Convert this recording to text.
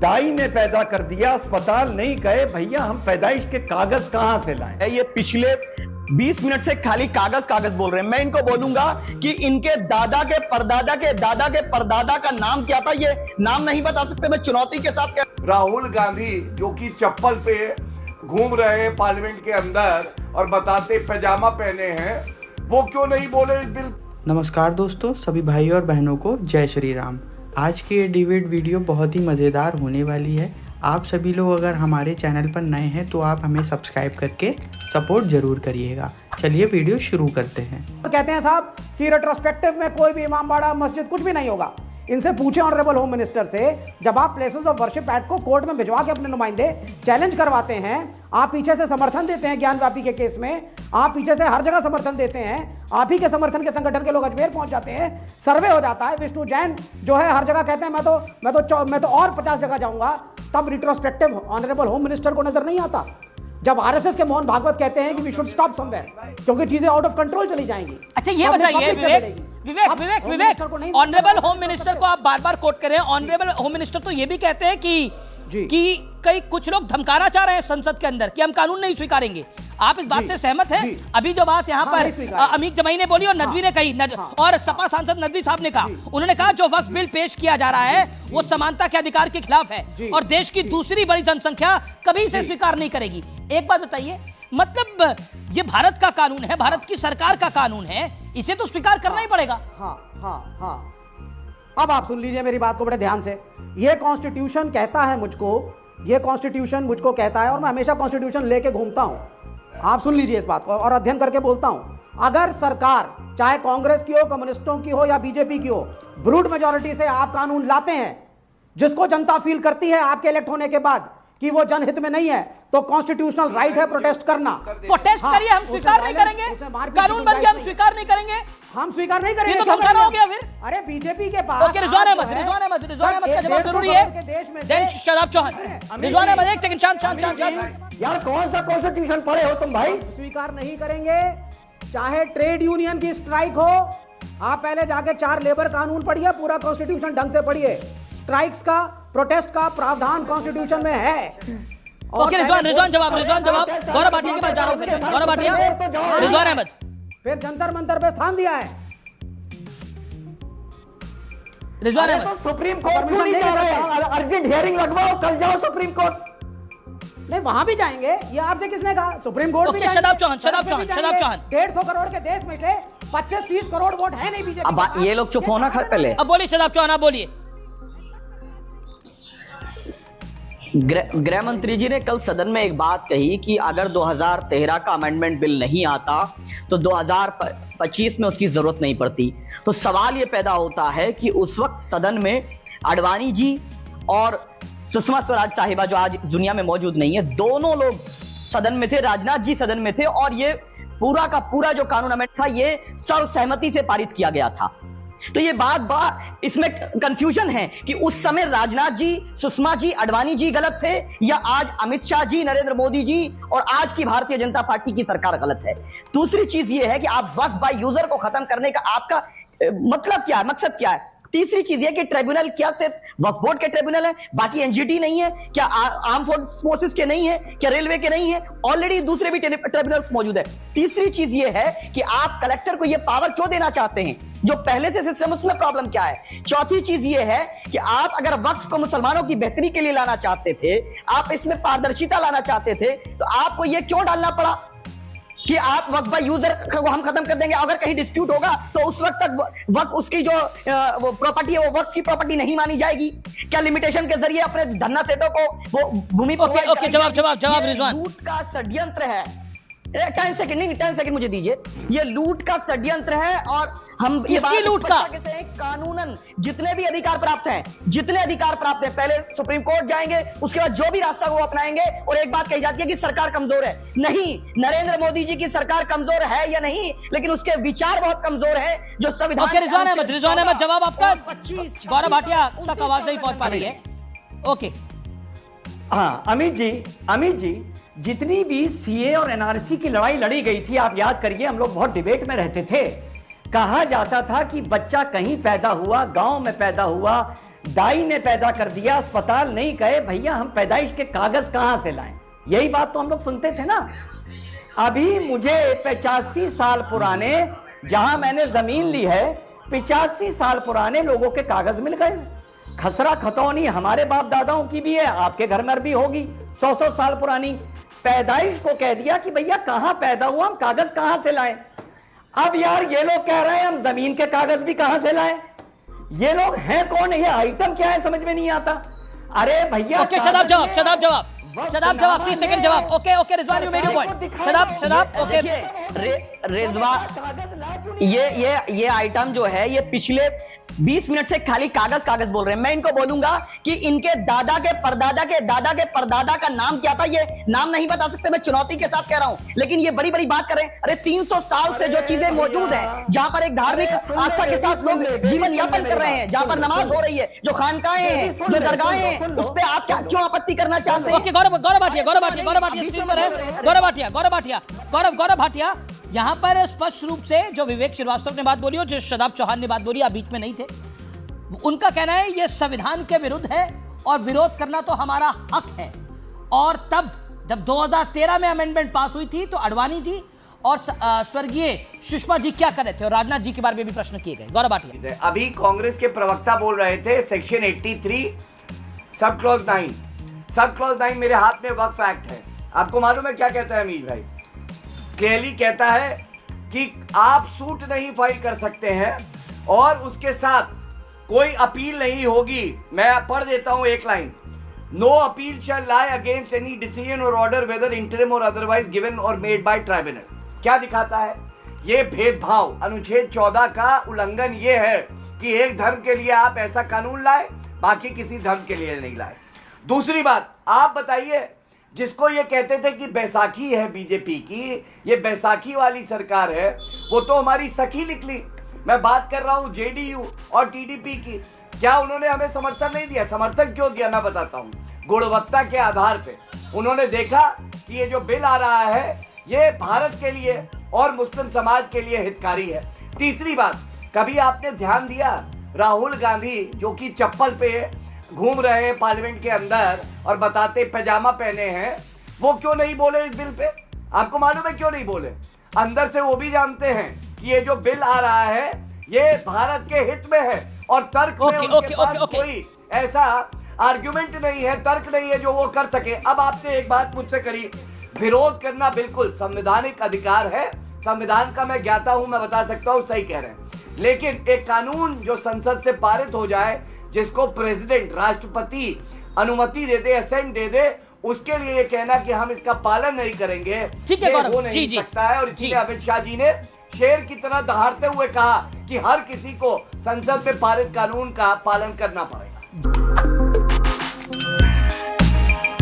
दाई ने पैदा कर दिया, अस्पताल नहीं गए। भैया हम पैदाइश के कागज कहां से लाएं? ये पिछले 20 मिनट से खाली कागज कागज बोल रहे हैं। मैं इनको बोलूंगा कि इनके दादा के परदादा के दादा के परदादा का नाम क्या था, ये नाम नहीं बता सकते। मैं चुनौती के साथ राहुल गांधी जो कि चप्पल पे घूम रहे हैं पार्लियामेंट के अंदर और बताते पैजामा पहने हैं, वो क्यों नहीं बोले इस बिल? नमस्कार दोस्तों, सभी भाई और बहनों को जय श्री राम। आज की ये डिबेट वीडियो बहुत ही मज़ेदार होने वाली है। आप सभी लोग अगर हमारे चैनल पर नए हैं तो आप हमें सब्सक्राइब करके सपोर्ट जरूर करिएगा। चलिए वीडियो शुरू करते हैं। कहते हैं साहब कि रेट्रोस्पेक्टिव में कोई भी इमामबाड़ा मस्जिद कुछ भी नहीं होगा। इनसे पूछे ऑनरेबल होम मिनिस्टर से, जब आप प्लेसेस ऑफ वर्शिप एक्ट को कोर्ट में भिजवा के अपने नुमाइंदे चैलेंज करवाते हैं, आप पीछे से समर्थन देते हैं ज्ञानव्यापी के केस में, आप पीछे से हर जगह समर्थन देते हैं, आप ही के समर्थन के संगठन के लोग अजमेर पहुंच जाते हैं, सर्वे हो जाता है, विष्णु जैन जो है हर जगह कहते हैं मैं तो और 50 जगह जाऊंगा, तब रिट्रोस्पेक्टिव ऑनरेबल होम मिनिस्टर को नजर नहीं आता। जब आरएसएस के मोहन भागवत कहते हैं कि वी शुड स्टॉप समवेयर क्योंकि चीजें आउट ऑफ कंट्रोल चली जाएंगी। अच्छा ये बताइए विवेक ऑनरेबल होम मिनिस्टर को आप बार बार कोट कर रहे हैं। ऑनरेबल होम मिनिस्टर तो ये भी कहते हैं कि कई कुछ लोग धमकाना चाह रहे हैं संसद के अंदर कि हम कानून नहीं स्वीकारेंगे। आप इस बात से सहमत हैं? अभी जो बात यहाँ पर अमीर जमाई ने बोली और नदवी ने कही और सपा सांसद नदवी साहब ने कहा, उन्होंने कहा जो वक्फ बिल पेश किया जा रहा है वो समानता के अधिकार के खिलाफ है और देश की दूसरी बड़ी जनसंख्या कभी इसे स्वीकार नहीं करेगी। एक बात बताइए, मतलब ये भारत का कानून है, भारत की सरकार का कानून है, इसे तो स्वीकार करना ही पड़ेगा। हाँ। अब आप सुन लीजिए मेरी बात को बड़े ध्यान से। ये कॉन्स्टिट्यूशन कहता है मुझको कहता है, और मैं हमेशा कॉन्स्टिट्यूशन लेके घूमता हूं। आप सुन लीजिए इस बात को और अध्ययन करके बोलता हूं। अगर सरकार चाहे कांग्रेस की हो, कम्युनिस्टों की हो या बीजेपी की हो, ब्रूड मेजॉरिटी से आप कानून लाते हैं जिसको जनता फील करती है आपके इलेक्ट होने के बाद कि वो जनहित में नहीं है, तो कॉन्स्टिट्यूशनल राइट है प्रोटेस्ट करना। प्रोटेस्ट करिए, हम स्वीकार नहीं करेंगे। कानून बन गया, हम स्वीकार नहीं करेंगे। हम स्वीकार नहीं करेंगे। ये तो धमकाना हो गया फिर। अरे बीजेपी के पास ओके, रिजवान अहमद का जवाब जरूरी है। देन शदाब चौहान, रिजवान अहमद एक सेकंड, शांत। यार कौन सा कॉन्स्टिट्यूशन पढ़े हो तुम भाई? स्वीकार नहीं करेंगे, चाहे ट्रेड यूनियन की स्ट्राइक हो। आप पहले जाके 4 लेबर कानून पढ़िए, पूरा कॉन्स्टिट्यूशन ढंग से पढ़िए। स्ट्राइक्स का, प्रोटेस्ट का प्रावधान कॉन्स्टिट्यूशन में है। ओके, रिजवान जवाब गौरव भाटिया के पास जा रहा हूं। गौरव भाटिया, रिजवान अहमद फिर जंतर मंतर पे स्थान दिया है। रिजवान अहमद तो सुप्रीम कोर्ट क्यों नहीं जा रहे? अर्जेंट हियरिंग लगवाओ, कल जाओ सुप्रीम कोर्ट। नहीं, वहां भी जाएंगे। ये आपसे किसने कहा? सुप्रीम कोर्ट भी जाएंगे। शदाब चौहान 150 करोड़ के देश में से 25-30 करोड़ वोट है नहीं बीजेपी। अब ये लोग चुप होना खर पहले। अब बोलिए शदाब चौहान, आप बोलिए। गृह मंत्री जी ने कल सदन में एक बात कही कि अगर 2013 का अमेंडमेंट बिल नहीं आता तो 2025 में उसकी जरूरत नहीं पड़ती। तो सवाल यह पैदा होता है कि उस वक्त सदन में अडवाणी जी और सुषमा स्वराज साहिबा, जो आज दुनिया में मौजूद नहीं है, दोनों लोग सदन में थे, राजनाथ जी सदन में थे, और ये पूरा का पूरा जो कानून अमेंडमेंट था ये सर्वसहमति से पारित किया गया था। तो ये बात इसमें कंफ्यूजन है कि उस समय राजनाथ जी, सुषमा जी, अडवाणी जी गलत थे या आज अमित शाह जी, नरेंद्र मोदी जी और आज की भारतीय जनता पार्टी की सरकार गलत है। दूसरी चीज ये है कि आप वक्फ बाय यूजर को खत्म करने का आपका मतलब क्या है, मकसद क्या है। तीसरी चीज ये कि ट्रिब्यूनल क्या सिर्फ वक्फ बोर्ड के ट्रिब्यूनल है, बाकी एनजीटी नहीं है क्या? आर्म फोर्सेस के नहीं है क्या? रेलवे के नहीं है? ऑलरेडी दूसरे भी ट्रिब्यूनल्स मौजूद है। तीसरी चीज ये है कि आप कलेक्टर को ये पावर क्यों देना चाहते हैं जो पहले से सिस्टम, उसमें प्रॉब्लम क्या है? चौथी चीज ये है कि आप अगर वक्फ को मुसलमानों की बेहतरी के लिए लाना चाहते थे, आप इसमें पारदर्शिता लाना चाहते थे, तो आपको ये क्यों डालना पड़ा कि आप वक्फ बाय यूजर को हम खत्म कर देंगे? अगर कहीं डिस्प्यूट होगा तो उस वक्त तक वक्फ उसकी जो प्रॉपर्टी है वो वक्फ की प्रॉपर्टी नहीं मानी जाएगी क्या? लिमिटेशन के जरिए अपने धन्ना सेठों को वो भूमि ओके, जवाब रिजवान। लूट का षड्यंत्र है। 10 सेकंड मुझे दीजिए। ये लूट का षड्यंत्र है और हम ये बात लूट का कानूनन जितने भी अधिकार प्राप्त हैं, पहले सुप्रीम कोर्ट जाएंगे, उसके बाद जो भी रास्ता वो अपनाएंगे। और एक बात कही जाती है कि सरकार कमजोर है। नहीं, नरेंद्र मोदी जी की सरकार कमजोर है या नहीं, लेकिन उसके विचार बहुत कमजोर है जो संविधान। रिजवान अहमद जवाब आपका। गौरव भाटिया तक आवाज नहीं पहुंच पा रही है। ओके, हाँ अमित जी, जितनी भी सीए और एनआरसी की लड़ाई लड़ी गई थी, आप याद करिए, हम लोग बहुत डिबेट में रहते थे। कहा जाता था कि बच्चा कहीं पैदा हुआ, गांव में पैदा हुआ, दाई ने पैदा कर दिया, अस्पताल नहीं कहे भैया हम पैदाइश के कागज कहां से लाएं। यही बात तो हम लोग सुनते थे ना। अभी मुझे 85 साल पुराने, जहां मैंने जमीन ली है, 85 साल पुराने लोगों के कागज मिल गए। खसरा खतौनी हमारे बाप दादाओं की भी है, आपके घर में भी होगी 100-100 साल पुरानी। पैदाइश को कह दिया कि भैया कहां पैदा हुआ, हम कागज कहां से लाएं। अब यार ये लोग कह रहे हैं हम जमीन के कागज भी कहां से लाएं। ये लोग हैं कौन, ये आइटम क्या है समझ में नहीं आता। अरे भैया ओके शदाब जवाब 30 सेकंड जवाब। Okay Rizwan, you made your point. Shadab okay. Rizwan, ये आइटम जो है ये पिछले 20 मिनट से खाली कागज बोल रहे हैं। मैं इनको बोलूंगा कि इनके दादा के परदादा के दादा के परदादा का नाम क्या था, ये नाम नहीं बता सकते। मैं चुनौती के साथ कह रहा हूं, लेकिन ये बड़ी बड़ी बात करें। अरे 300 साल से जो चीजें मौजूद हैं, जहां पर एक धार्मिक आस्था के साथ लोग जीवन यापन कर रहे हैं, जहां पर नमाज हो रही है, जो खानकाएं हैं, जो दरगाहें हैं, उस पर आप क्या क्यों आपत्ति करना चाहते हैं? ओके गौरव भाटिया, यहां पर स्पष्ट रूप से जो विवेक श्रीवास्तव ने बात बोली और जो शदाब चौहान ने बात बोली, आप बीच में नहीं थे। उनका कहना है यह संविधान के विरुद्ध है और विरोध करना तो हमारा हक है। और तब जब 2013 में अमेंडमेंट पास हुई थी तो अडवाणी जी और स्वर्गीय सुषमा जी क्या कर रहे थे, और राजनाथ जी के बारे में भी प्रश्न किए गए। गौरव भाटिया, अभी कांग्रेस के प्रवक्ता बोल रहे थे सेक्शन 83 सब क्लॉज 9 मेरे हाथ में वक्फ एक्ट है। आपको मालूम है क्या कहता है अमीर भाई? क्लियरली कहता है कि आप सूट नहीं फाइल कर सकते हैं और उसके साथ कोई अपील नहीं होगी। मैं पढ़ देता हूं एक लाइन। नो अपील शैल लाई अगेंस्ट एनी डिसीजन और ऑर्डर वेदर इंटरिम और अदरवाइज गिवन और मेड बाय ट्राइब्यूनल। क्या दिखाता है ये भेदभाव? अनुच्छेद 14 का उल्लंघन ये है कि एक धर्म के लिए आप ऐसा कानून लाए, बाकी किसी धर्म के लिए नहीं लाए। दूसरी बात, आप बताइए, जिसको ये कहते थे कि बैसाखी है बीजेपी की, ये बैसाखी वाली सरकार है, वो तो हमारी सखी निकली। मैं बात कर रहा हूं जेडीयू और टीडीपी की। क्या उन्होंने हमें समर्थन नहीं दिया? समर्थन क्यों दिया मैं बताता हूं। गुणवत्ता के आधार पे उन्होंने देखा कि ये जो बिल आ रहा है ये भारत के लिए और मुस्लिम समाज के लिए हितकारी है। तीसरी बात, कभी आपने ध्यान दिया राहुल गांधी जो कि चप्पल पे घूम रहे हैं पार्लियामेंट के अंदर और बताते पैजामा पहने हैं, वो क्यों नहीं बोले इस बिल पे? आपको मालूम है क्यों नहीं बोले? अंदर से वो भी जानते हैं कि ये जो बिल आ रहा है ये भारत के हित में है और तर्क में उनके पास कोई ऐसा आर्गुमेंट नहीं है, तर्क नहीं है जो वो कर सके। अब आपने एक बात मुझसे करी, विरोध करना बिल्कुल संवैधानिक अधिकार है, संविधान का मैं ज्ञाता हूं, मैं बता सकता हूं, सही कह रहे हैं। लेकिन एक कानून जो संसद से पारित हो जाए, जिसको प्रेसिडेंट राष्ट्रपति अनुमति दे दे, असेंट दे दे, उसके लिए ये कहना कि हम इसका पालन नहीं करेंगे, वो नहीं सकता है। और इसलिए अमित शाह जी ने शेर की तरह दहाड़ते हुए कहा कि हर किसी को संसद में पारित कानून का पालन करना पड़ेगा।